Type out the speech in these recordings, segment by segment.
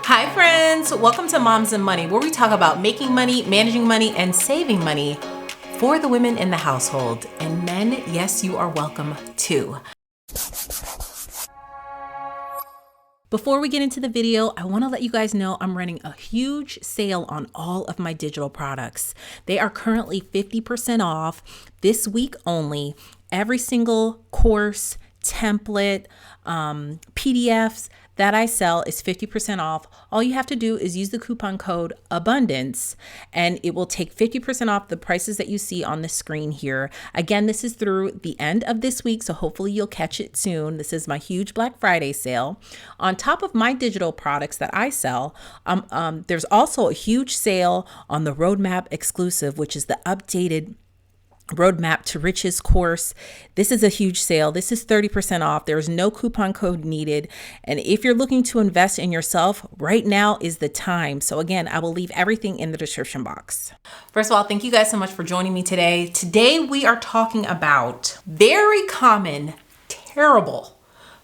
Hi friends, welcome to Moms and Money, where we talk about making money, managing money, and saving money for the women in the household. And men, yes, you are welcome too. Before we get into the video, I want to let you guys know I'm running a huge sale on all of my digital products. They are currently 50% off this week only. Every single course, template, PDFs that I sell is 50% off. All you have to do is use the coupon code ABUNDANCE and it will take 50% off the prices that you see on the screen here. Again, this is through the end of this week, so hopefully you'll catch it soon. This is my huge Black Friday sale. On top of my digital products that I sell, there's also a huge sale on the Roadmap exclusive, which is the updated Roadmap to Riches course. This is a huge sale. This is 30% off. There's no coupon code needed. And if you're looking to invest in yourself, right now is the time. So again, I will leave everything in the description box. First of all, thank you guys so much for joining me today. Today we are talking about very common, terrible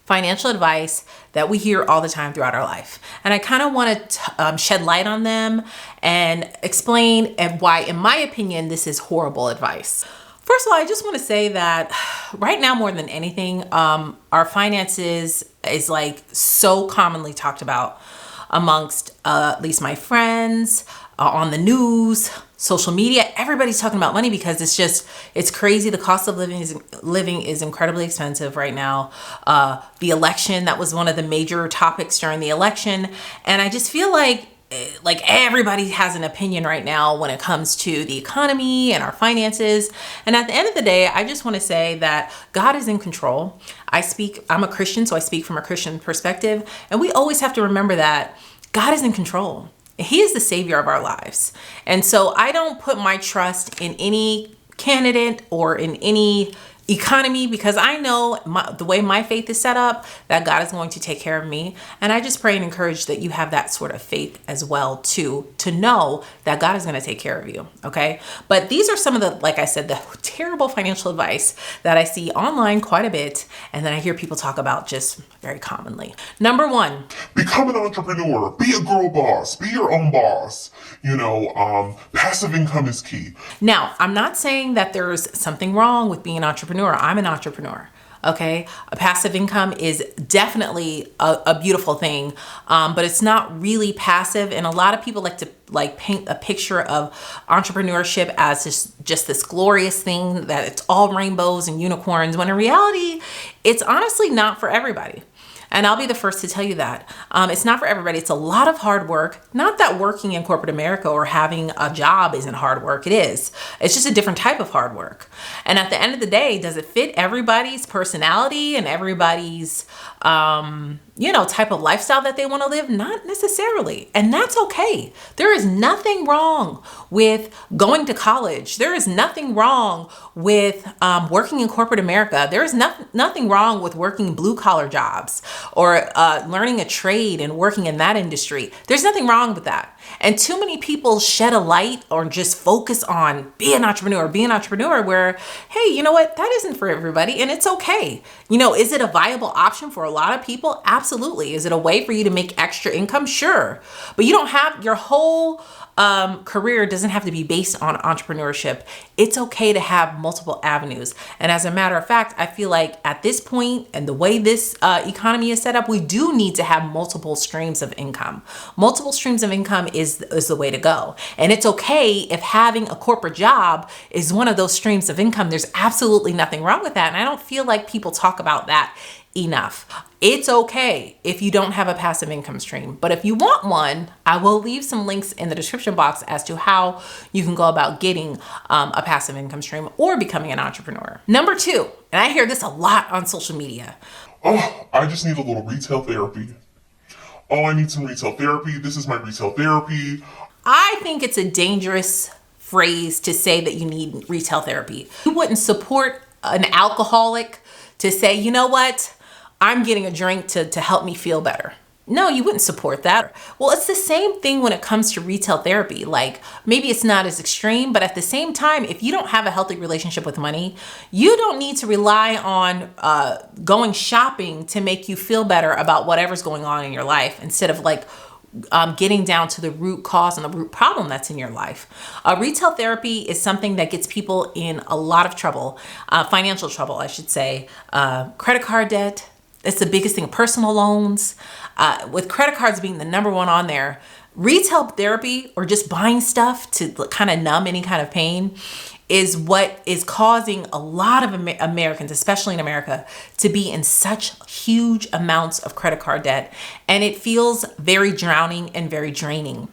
financial advice that we hear all the time throughout our life. And I kind of want to shed light on them and explain why, in my opinion, this is horrible advice. First of all, I just want to say that right now, more than anything, our finances is like so commonly talked about amongst at least my friends, on the news, social media. Everybody's talking about money because it's crazy. The cost of living is incredibly expensive right now. The election, that was one of the major topics during the election. And I just feel like everybody has an opinion right now when it comes to the economy and our finances. And at the end of the day, I just want to say that God is in control. I'm a Christian, so I speak from a Christian perspective. And we always have to remember that God is in control. He is the savior of our lives. And so I don't put my trust in any candidate or in any economy, because I know the way my faith is set up, that God is going to take care of me. And I just pray and encourage that you have that sort of faith as well too, to know that God is going to take care of you. Okay. But these are some of the, like I said, the terrible financial advice that I see online quite a bit. And then I hear people talk about just very commonly. Number one, become an entrepreneur, be a girl boss, be your own boss. Passive income is key. Now, I'm not saying that there's something wrong with being an entrepreneur. I'm an entrepreneur. Okay. A passive income is definitely a beautiful thing. But it's not really passive. And a lot of people like to paint a picture of entrepreneurship as just this glorious thing that it's all rainbows and unicorns, when in reality, it's honestly not for everybody. And I'll be the first to tell you that. It's not for everybody. It's a lot of hard work. Not that working in corporate America or having a job isn't hard work. It is. It's just a different type of hard work. And at the end of the day, does it fit everybody's personality and everybody's, type of lifestyle that they want to live? Not necessarily. And that's okay. There is nothing wrong with going to college. There is nothing wrong with working in corporate America. There is nothing wrong with working blue collar jobs or learning a trade and working in that industry. There's nothing wrong with that. And too many people shed a light or just focus on be an entrepreneur, where, hey, you know what? That isn't for everybody and it's okay. Is it a viable option for a lot of people? Absolutely. Is it a way for you to make extra income? Sure. But you don't have your whole career doesn't have to be based on entrepreneurship. It's okay to have multiple avenues. And as a matter of fact, I feel like at this point and the way this economy is set up, we do need to have multiple streams of income. Multiple streams of income is the way to go. And it's okay if having a corporate job is one of those streams of income. There's absolutely nothing wrong with that. And I don't feel like people talk about that enough. It's okay if you don't have a passive income stream, but if you want one, I will leave some links in the description box as to how you can go about getting a passive income stream or becoming an entrepreneur. Number two, and I hear this a lot on social media. Oh, I just need a little retail therapy. Oh, I need some retail therapy. This is my retail therapy. I think it's a dangerous phrase to say that you need retail therapy. You wouldn't support an alcoholic to say, you know what? I'm getting a drink to help me feel better. No, you wouldn't support that. Well, it's the same thing when it comes to retail therapy. Like, maybe it's not as extreme, but at the same time, if you don't have a healthy relationship with money, you don't need to rely on going shopping to make you feel better about whatever's going on in your life, instead of like getting down to the root cause and the root problem that's in your life. Retail therapy is something that gets people in a lot of trouble, financial trouble, I should say. Credit card debt, it's the biggest thing. Personal loans, with credit cards being the number one on there. Retail therapy, or just buying stuff to kind of numb any kind of pain, is what is causing a lot of Americans, especially in America, to be in such huge amounts of credit card debt. And it feels very drowning and very draining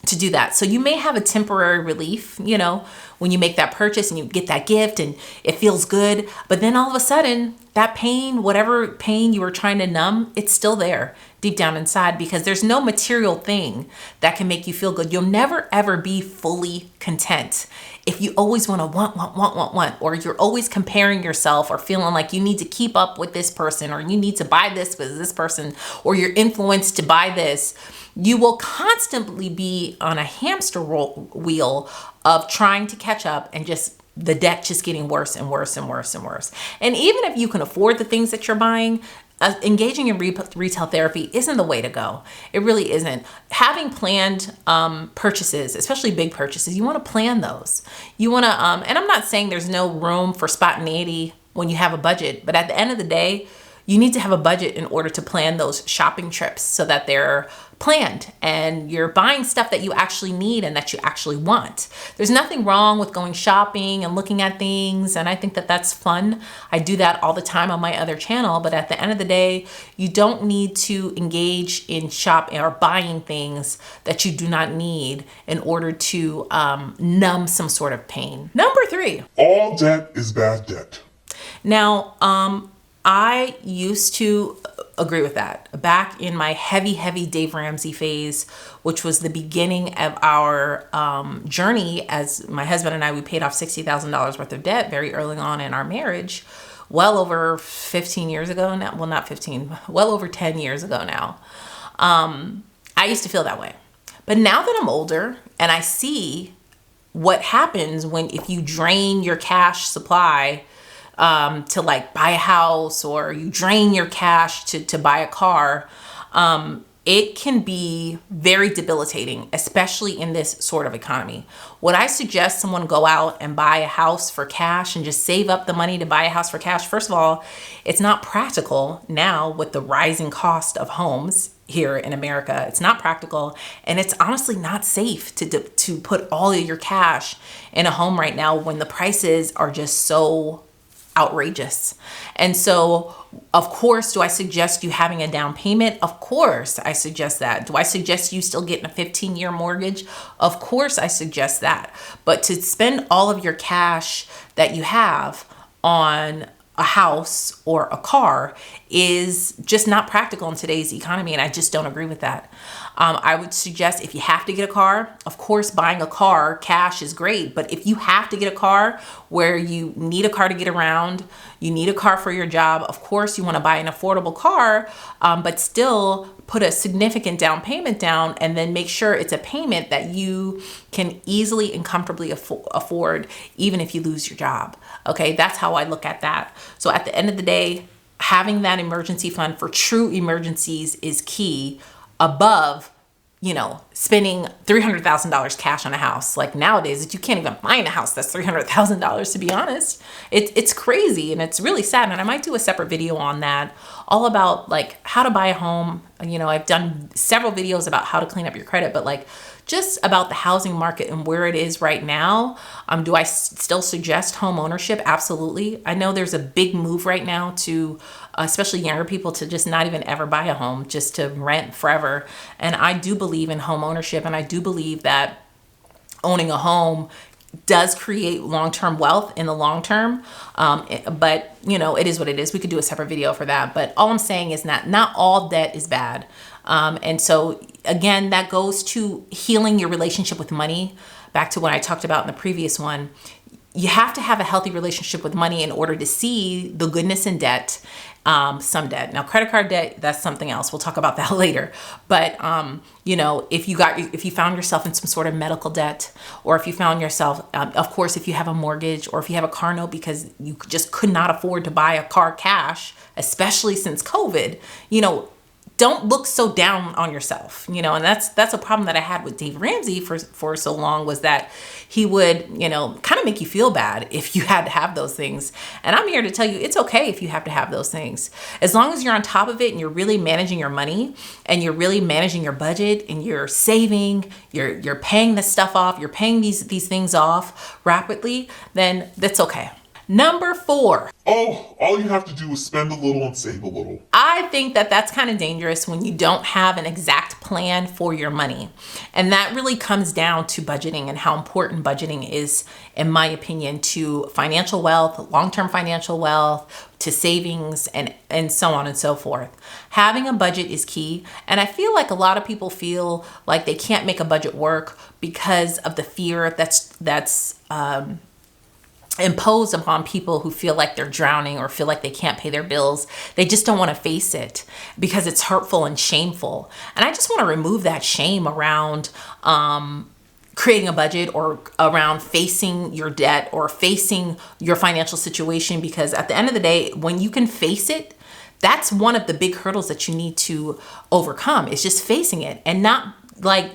to do that. So you may have a temporary relief, when you make that purchase and you get that gift and it feels good. But then all of a sudden, that pain, whatever pain you were trying to numb, it's still there deep down inside, because there's no material thing that can make you feel good. You'll never, ever be fully content if you always want to want, or you're always comparing yourself or feeling like you need to keep up with this person, or you need to buy this with this person, or you're influenced to buy this. You will constantly be on a hamster wheel of trying to catch up, and just the debt just getting worse and worse and worse and worse. And even if you can afford the things that you're buying, engaging in retail therapy isn't the way to go. It really isn't. Having planned purchases, especially big purchases, you want to plan those. You want to, and I'm not saying there's no room for spontaneity when you have a budget, but at the end of the day, you need to have a budget in order to plan those shopping trips so that they're planned and you're buying stuff that you actually need and that you actually want. There's nothing wrong with going shopping and looking at things, and I think that that's fun. I do that all the time on my other channel, but at the end of the day, you don't need to engage in shopping or buying things that you do not need in order to numb some sort of pain. Number 3. All debt is bad debt. Now, I used to agree with that back in my heavy Dave Ramsey phase, which was the beginning of our journey. As my husband and I, we paid off $60,000 worth of debt very early on in our marriage, well over 15 years ago now. Well, not 15, well over 10 years ago now. I used to feel that way. But now that I'm older and I see what happens if you drain your cash supply to like buy a house, or you drain your cash to buy a car, it can be very debilitating, especially in this sort of economy. Would I suggest someone go out and buy a house for cash and just save up the money to buy a house for cash? First of all, it's not practical now with the rising cost of homes here in America. It's not practical, and it's honestly not safe to put all of your cash in a home right now when the prices are just so outrageous. And so, of course, do I suggest you having a down payment? Of course, I suggest that. Do I suggest you still getting a 15-year mortgage? Of course, I suggest that. But to spend all of your cash that you have on a house or a car is just not practical in today's economy, and I just don't agree with that. I would suggest, if you have to get a car, of course, buying a car cash is great. But if you have to get a car where you need a car to get around, you need a car for your job, of course, you want to buy an affordable car, but still put a significant down payment down, and then make sure it's a payment that you can easily and comfortably afford, even if you lose your job. Okay, that's how I look at that. So at the end of the day, having that emergency fund for true emergencies is key, above, spending $300,000 cash on a house. Like nowadays, you can't even find a house that's $300,000, to be honest. It's crazy, and it's really sad. And I might do a separate video on that, all about like how to buy a home. I've done several videos about how to clean up your credit, but like just about the housing market and where it is right now. Do I still suggest home ownership? Absolutely. I know there's a big move right now to, especially younger people, to just not even ever buy a home, just to rent forever. And I do believe in home ownership, and I do believe that owning a home does create long-term wealth in the long term. But it is what it is. We could do a separate video for that. But all I'm saying is not all debt is bad. And so again, that goes to healing your relationship with money. Back to what I talked about in the previous one. You have to have a healthy relationship with money in order to see the goodness in debt. Some debt. Now, credit card debt, that's something else. We'll talk about that later. But, if you found yourself in some sort of medical debt, or if you found yourself, of course, if you have a mortgage, or if you have a car note because you just could not afford to buy a car cash, especially since COVID, don't look so down on yourself, you know, and that's a problem that I had with Dave Ramsey for so long, was that he would, you know, kind of make you feel bad if you had to have those things. And I'm here to tell you, it's okay if you have to have those things. As long as you're on top of it and you're really managing your money and you're really managing your budget and you're saving, you're paying this stuff off, you're paying these things off rapidly, then that's okay. Number 4. Oh, all you have to do is spend a little and save a little. I think that that's kind of dangerous when you don't have an exact plan for your money. And that really comes down to budgeting and how important budgeting is, in my opinion, to financial wealth, long-term financial wealth, to savings, and so on and so forth. Having a budget is key. And I feel like a lot of people feel like they can't make a budget work because of the fear that's imposed upon people who feel like they're drowning or feel like they can't pay their bills. They just don't want to face it because it's hurtful and shameful. And I just want to remove that shame around creating a budget or around facing your debt or facing your financial situation, because at the end of the day, when you can face it, that's one of the big hurdles that you need to overcome. Is just facing it and not like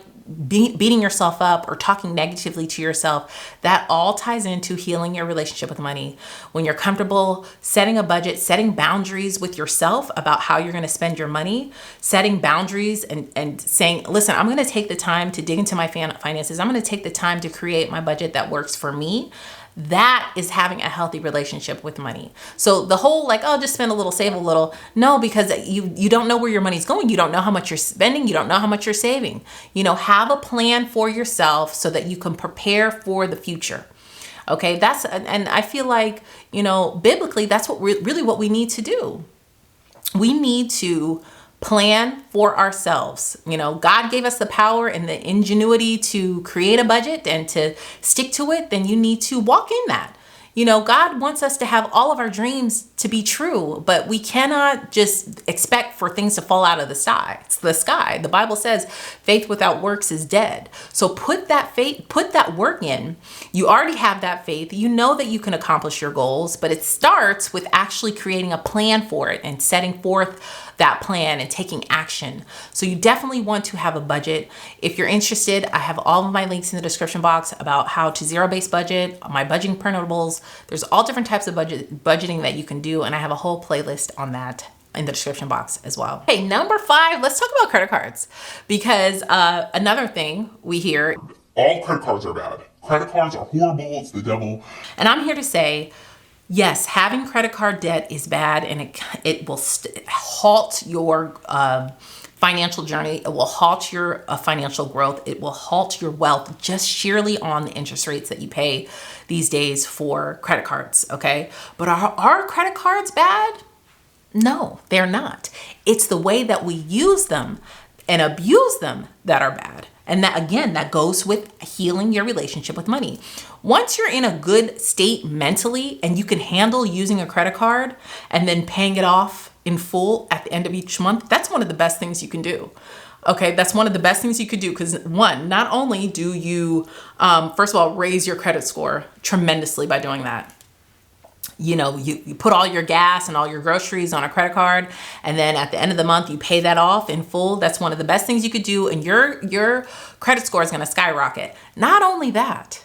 beating yourself up or talking negatively to yourself. That all ties into healing your relationship with money. When you're comfortable setting a budget, setting boundaries with yourself about how you're going to spend your money, setting boundaries and saying, listen, I'm going to take the time to dig into my finances. I'm going to take the time to create my budget that works for me. That is having a healthy relationship with money. So the whole like, oh, just spend a little, save a little. No, because you don't know where your money's going. You don't know how much you're spending. You don't know how much you're saving. You know, have a plan for yourself so that you can prepare for the future. Okay, and I feel like, you know, biblically, that's really what we need to do. We need to plan for ourselves. You know, God gave us the power and the ingenuity to create a budget and to stick to it. Then you need to walk in that. You know, God wants us to have all of our dreams to be true, but we cannot just expect for things to fall out of the sky. It's the sky. The Bible says faith without works is dead. So put that work in. You already have that faith. You know that you can accomplish your goals, but it starts with actually creating a plan for it and setting forth that plan and taking action. So you definitely want to have a budget. If you're interested, I have all of my links in the description box about how to zero-based budget, my budgeting printables. There's all different types of budgeting that you can do, and I have a whole playlist on that in the description box as well. Okay, number 5, let's talk about credit cards, because another thing we hear, all credit cards are bad. Credit cards are horrible. It's the devil. And I'm here to say, yes, having credit card debt is bad, and it will halt your financial journey. It will halt your financial growth. It will halt your wealth just sheerly on the interest rates that you pay these days for credit cards, okay? But are credit cards bad? No, they're not. It's the way that we use them and abuse them that are bad. And that, again, that goes with healing your relationship with money. Once you're in a good state mentally and you can handle using a credit card and then paying it off in full at the end of each month, that's one of the best things you can do. Okay, that's one of the best things you could do, because one, not only do you, first of all, raise your credit score tremendously by doing that. You know, you put all your gas and all your groceries on a credit card, and then at the end of the month, you pay that off in full. That's one of the best things you could do, and your credit score is going to skyrocket. Not only that,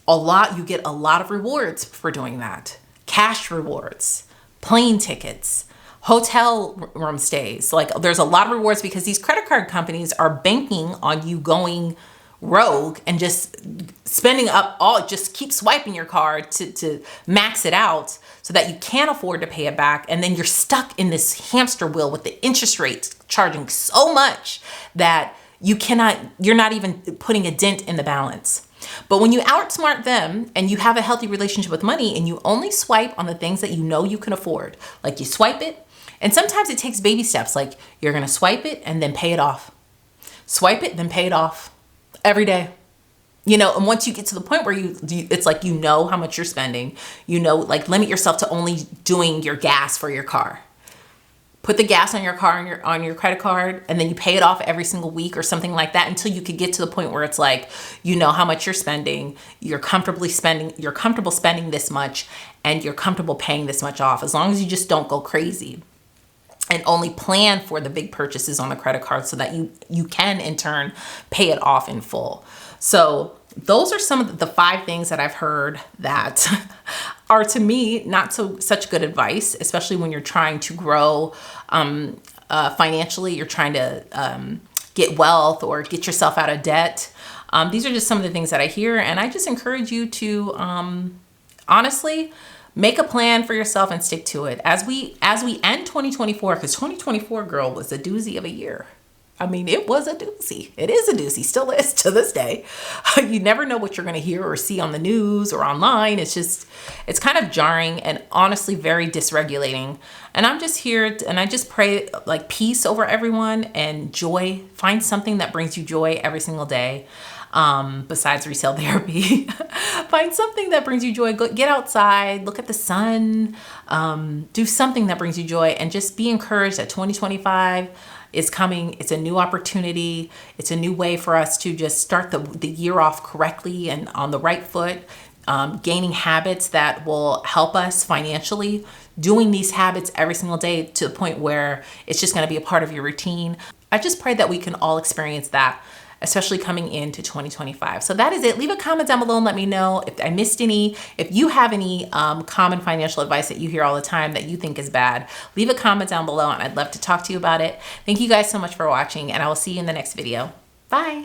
you get a lot of rewards for doing that. Cash rewards, plane tickets, hotel room stays. Like, there's a lot of rewards because these credit card companies are banking on you going rogue and just spending up just keep swiping your card to max it out so that you can't afford to pay it back. And then you're stuck in this hamster wheel with the interest rates charging so much that you're not even putting a dent in the balance. But when you outsmart them and you have a healthy relationship with money and you only swipe on the things that you know you can afford, like you swipe it, and sometimes it takes baby steps, like you're going to swipe it and then pay it off. Swipe it, then pay it off. Every day, you know, and once you get to the point where it's like, you know how much you're spending, you know, like limit yourself to only doing your gas for your car. Put the gas on your car on your credit card, and then you pay it off every single week or something like that until you could get to the point where it's like, you know how much you're spending, you're comfortable spending this much, and you're comfortable paying this much off, as long as you just don't go crazy. and only plan for the big purchases on the credit card so that you can in turn pay it off in full. So those are some of the 5 things that I've heard that are, to me, not such good advice, especially when you're trying to grow financially, you're trying to get wealth or get yourself out of debt. These are just some of the things that I hear, and I just encourage you to honestly make a plan for yourself and stick to it. As we end 2024, because 2024, girl, was a doozy of a year. I mean, it was a doozy. It is a doozy, still is to this day. You never know what you're going to hear or see on the news or online. It's kind of jarring and honestly very dysregulating. And I'm just here and I just pray like peace over everyone and joy. Find something that brings you joy every single day. Besides retail therapy. Find something that brings you joy. Get outside, look at the sun, do something that brings you joy, and just be encouraged that 2025 is coming. It's a new opportunity. It's a new way for us to just start the year off correctly and on the right foot, gaining habits that will help us financially, doing these habits every single day to the point where it's just going to be a part of your routine. I just pray that we can all experience that, especially coming into 2025. So that is it. Leave a comment down below and let me know if I missed any. If you have any common financial advice that you hear all the time that you think is bad, leave a comment down below and I'd love to talk to you about it. Thank you guys so much for watching, and I will see you in the next video. Bye.